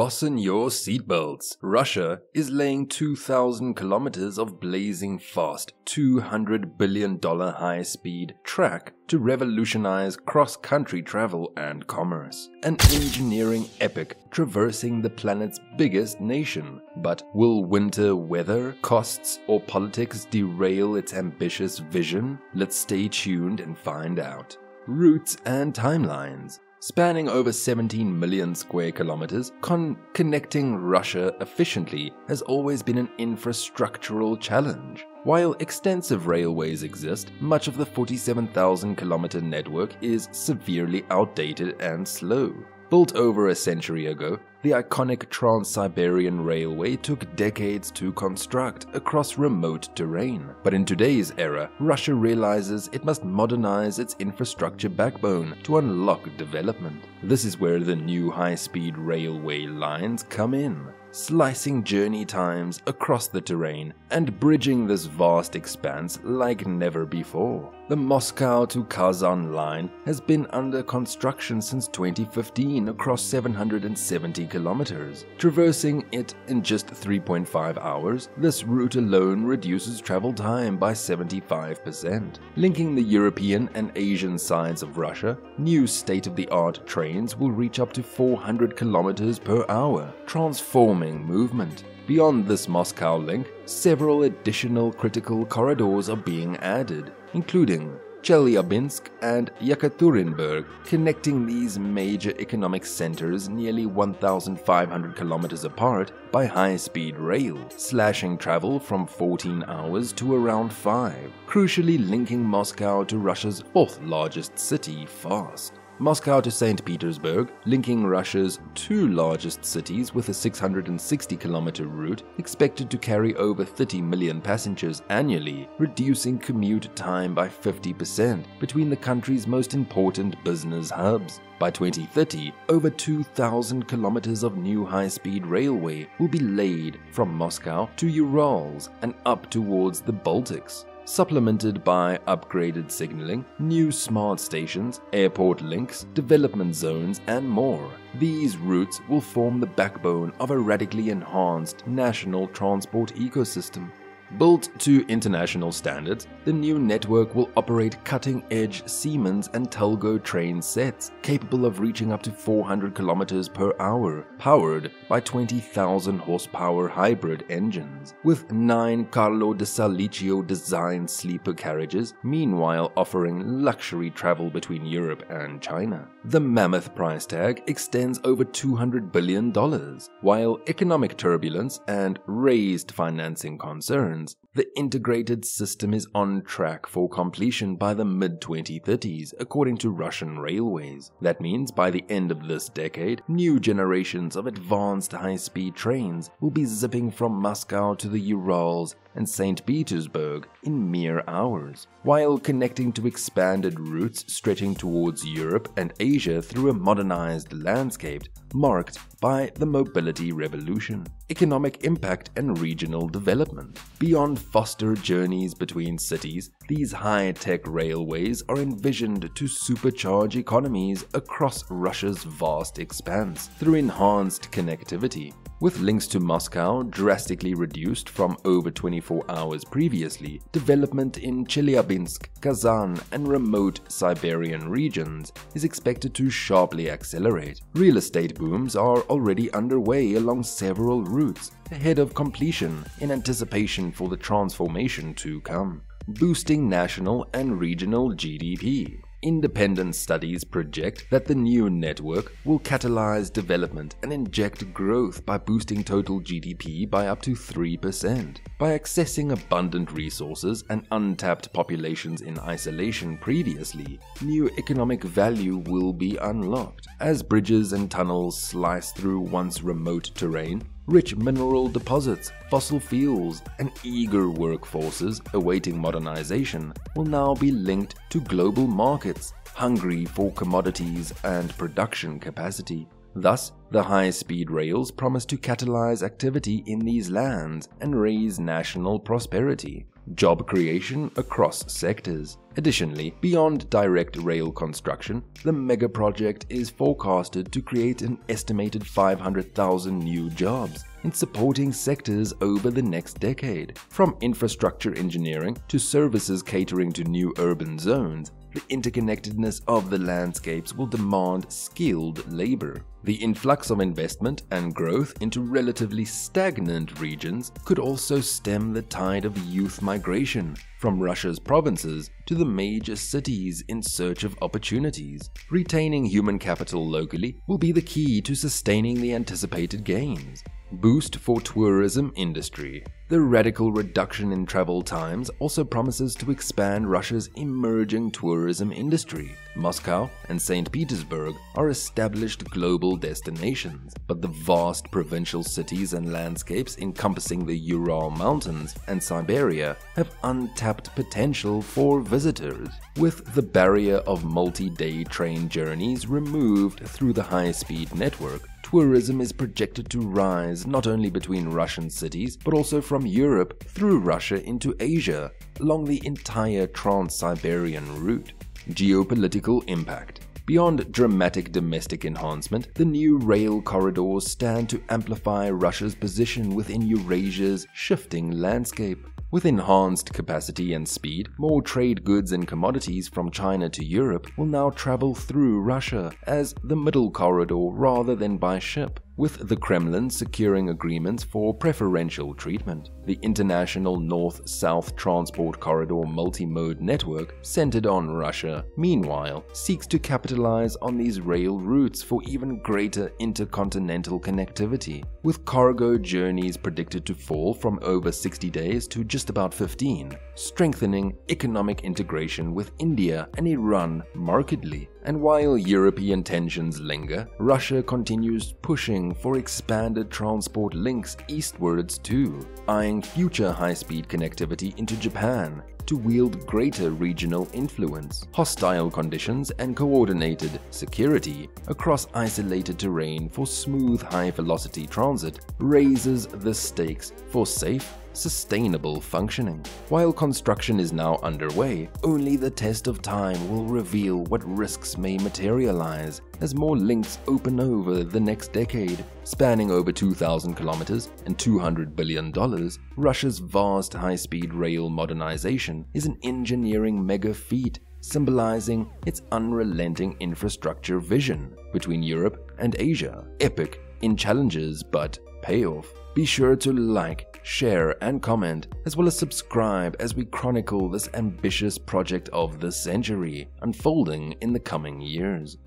Fasten your seatbelts. Russia is laying 2,000 kilometers of blazing fast, $200 billion high-speed track to revolutionize cross-country travel and commerce. An engineering epic traversing the planet's biggest nation. But will winter weather, costs, or politics derail its ambitious vision? Let's stay tuned and find out. Routes and timelines. Spanning over 17 million square kilometers, connecting Russia efficiently has always been an infrastructural challenge. While extensive railways exist, much of the 47,000-kilometer network is severely outdated and slow. Built over a century ago, the iconic Trans-Siberian Railway took decades to construct across remote terrain. But in today's era, Russia realizes it must modernize its infrastructure backbone to unlock development. This is where the new high-speed railway lines come in, slicing journey times across the terrain and bridging this vast expanse like never before. The Moscow to Kazan line has been under construction since 2015 across 770 kilometers. Traversing it in just 3.5 hours, this route alone reduces travel time by 75%. Linking the European and Asian sides of Russia, new state-of-the-art trains will reach up to 400 kilometers per hour, transforming movement. Beyond this Moscow link, several additional critical corridors are being added, including Chelyabinsk and Yekaterinburg, connecting these major economic centers nearly 1,500 kilometers apart by high-speed rail, slashing travel from 14 hours to around 5, crucially linking Moscow to Russia's fourth-largest city fast. Moscow to St. Petersburg, linking Russia's two largest cities with a 660-kilometer route expected to carry over 30 million passengers annually, reducing commute time by 50% between the country's most important business hubs. By 2030, over 2,000 kilometers of new high-speed railway will be laid from Moscow to Urals and up towards the Baltics, supplemented by upgraded signaling, new smart stations, airport links, development zones, and more. These routes will form the backbone of a radically enhanced national transport ecosystem. Built to international standards, the new network will operate cutting-edge Siemens and Talgo train sets capable of reaching up to 400 kilometers per hour, powered by 20,000 horsepower hybrid engines, with 9 Carlo de Salicio designed sleeper carriages, meanwhile offering luxury travel between Europe and China. The mammoth price tag extends over $200 billion, while economic turbulence and raised financing concerns, the integrated system is on track for completion by the mid-2030s, according to Russian railways. That means by the end of this decade, new generations of advanced high-speed trains will be zipping from Moscow to the Urals and St. Petersburg in mere hours, while connecting to expanded routes stretching towards Europe and Asia through a modernized landscape marked by the mobility revolution, economic impact, and regional development. Beyond faster journeys between cities, these high-tech railways are envisioned to supercharge economies across Russia's vast expanse through enhanced connectivity. With links to Moscow drastically reduced from over 24 hours previously, development in Chelyabinsk, Kazan, and remote Siberian regions is expected to sharply accelerate. Real estate booms are already underway along several routes, ahead of completion in anticipation for the transformation to come, boosting national and regional GDP. Independent studies project that the new network will catalyze development and inject growth by boosting total GDP by up to 3%. By accessing abundant resources and untapped populations in isolation previously, new economic value will be unlocked. As bridges and tunnels slice through once remote terrain, rich mineral deposits, fossil fuels, and eager workforces awaiting modernization will now be linked to global markets hungry for commodities and production capacity. Thus, The high-speed rails promise to catalyze activity in these lands and raise national prosperity, job creation across sectors. Additionally, beyond direct rail construction, the mega project is forecasted to create an estimated 500,000 new jobs in supporting sectors over the next decade. From infrastructure engineering to services catering to new urban zones, the interconnectedness of the landscapes will demand skilled labor. The influx of investment and growth into relatively stagnant regions could also stem the tide of youth migration from Russia's provinces to the major cities in search of opportunities. Retaining human capital locally will be the key to sustaining the anticipated gains. Boost for tourism industry. The radical reduction in travel times also promises to expand Russia's emerging tourism industry. Moscow and St. Petersburg are established global destinations, but the vast provincial cities and landscapes encompassing the Ural Mountains and Siberia have untapped potential for visitors. With the barrier of multi-day train journeys removed through the high-speed network, tourism is projected to rise not only between Russian cities but also from Europe through Russia into Asia along the entire Trans-Siberian route. Geopolitical impact. Beyond dramatic domestic enhancement, the new rail corridors stand to amplify Russia's position within Eurasia's shifting landscape. With enhanced capacity and speed, more trade goods and commodities from China to Europe will now travel through Russia as the middle corridor rather than by ship, with the Kremlin securing agreements for preferential treatment. The international north-south transport corridor multi-mode network centered on Russia, meanwhile, seeks to capitalize on these rail routes for even greater intercontinental connectivity, with cargo journeys predicted to fall from over 60 days to just about 15, strengthening economic integration with India and Iran markedly. And while European tensions linger, Russia continues pushing for expanded transport links eastwards too, eyeing future high-speed connectivity into Japan to wield greater regional influence. Hostile conditions and coordinated security across isolated terrain for smooth high-velocity transit raises the stakes for safe, sustainable functioning. While construction is now underway, only the test of time will reveal what risks may materialize as more links open over the next decade. Spanning over 2,000 kilometers and $200 billion, Russia's vast high-speed rail modernization is an engineering mega feat, symbolizing its unrelenting infrastructure vision between Europe and Asia. Epic in challenges, but payoff. Be sure to like, share, and comment, as well as subscribe as we chronicle this ambitious project of the century unfolding in the coming years.